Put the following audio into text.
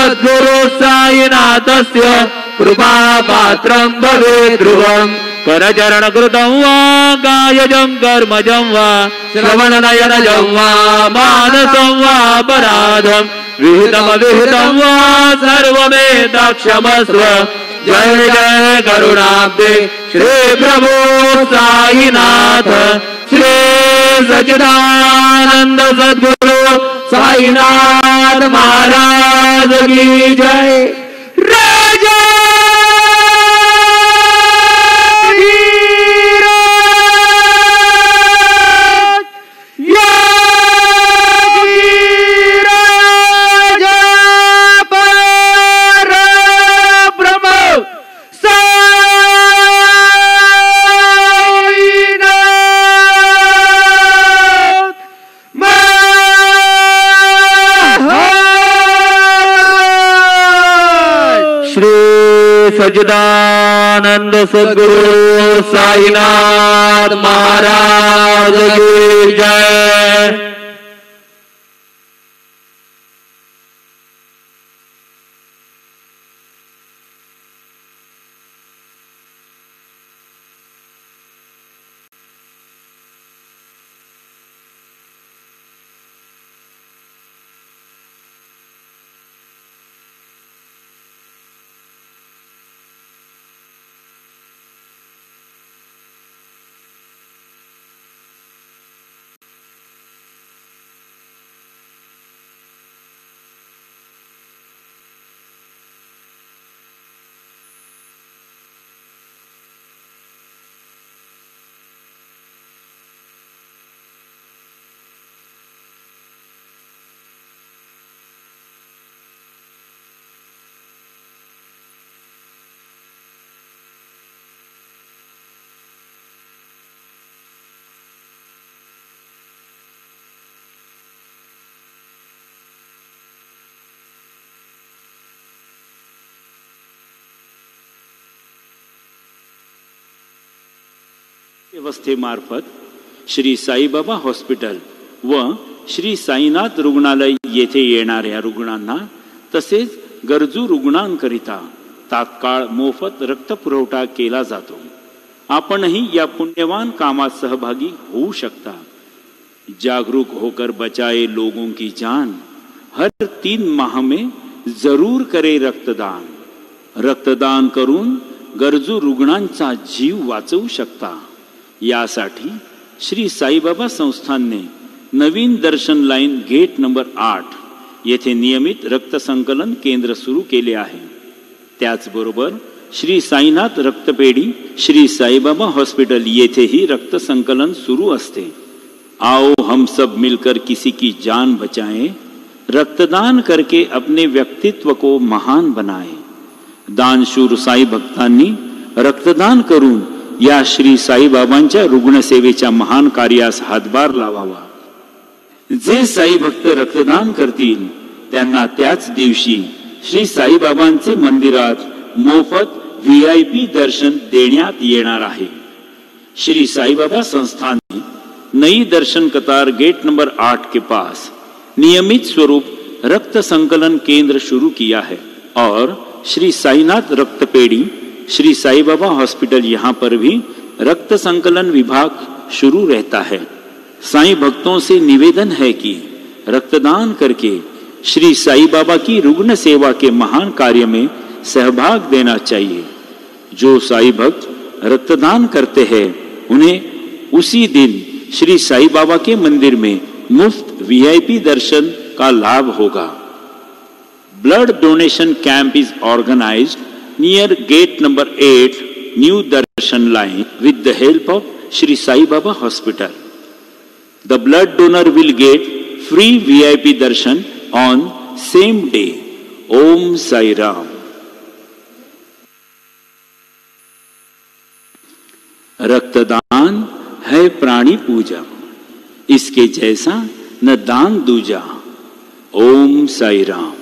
सद्गुरु साईनाथस्य कृपा पात्रं भवेत् ध्रुवम् करचरण कृतं वा कायजं कर्मजं वा श्रवणनयनजं वा मानसं वा अपराधं विहितमविहितं वा सर्वमेतत्क्षमस्व जय जय करुणाब्दे श्री प्रभु साईनाथ श्री सच्चिदानंद सद्गुरु साईनाथ महाराज की जय। राजा सच्चिदानंद सद्गुरु साईनाथ महाराज की जय। व्यवस्थेमार्फत श्री साईबाबा हॉस्पिटल व श्री साईनाथ रुग्णालय येथे येणाऱ्या रुग्णांना तसेच गरजू रुग्णांकरिता तात्काळ मोफत रक्तपुरवठा केला जातो। आपणही या पुण्यवान कामात सहभागी होऊ शकता। जागरूक होकर बचाए लोगों की जान, हर 3 माह में जरूर करे रक्तदान। रक्तदान करून गरजू रुग्णांचा जीव वाचवू शकता। यासाठी श्री साईबाबा संस्थानने नवीन दर्शन लाईन गेट नंबर 8 येथे नियमित रक्त संकलन केंद्र सुरू केले आहे। त्याचबरोबर श्री साईनाथ रक्तपेढी श्री साईबाबा हॉस्पिटल येथेही रक्त संकलन सुरू असते। आओ हम सब मिलकर किसी की जान बचाएं, रक्तदान करके अपने व्यक्तित्व को महान बनाएं। दानशूर साई भक्तांनी रक्तदान करून या श्री साईबाबांच्या रुग्णसेवेच्या महान कार्यास हातभार लावावा। जे साई भक्त रक्तदान करतील त्यांना त्याच दिवशी श्री साईबाबांचे मंदिरात मोफत VIP दर्शन देण्यात येणार आहे। श्री साईबाबा संस्थान ने नई दर्शन कतार गेट नंबर 8 के पास नियमित स्वरूप रक्त संकलन केंद्र शुरू किया है और श्री साईनाथ रक्तपेढी श्री साईबाबा हॉस्पिटल यहाँ पर भी रक्त संकलन विभाग शुरू रहता है। साईं भक्तों से निवेदन है कि रक्तदान करके श्री साईबाबा की रुग्ण सेवा के महान कार्य में सहभाग देना चाहिए। जो साई भक्त रक्तदान करते हैं उन्हें उसी दिन श्री साईबाबा के मंदिर में मुफ्त VIP दर्शन का लाभ होगा। Blood donation camp is organized near gate number 8 new darshan line with the help of Shri Sai Baba Hospital. The blood donor will get free VIP darshan on same day. Om Sai Ram. रक्तदान है प्राणी पूजा, इसके जैसा न दान दूजा। ओम साई राम।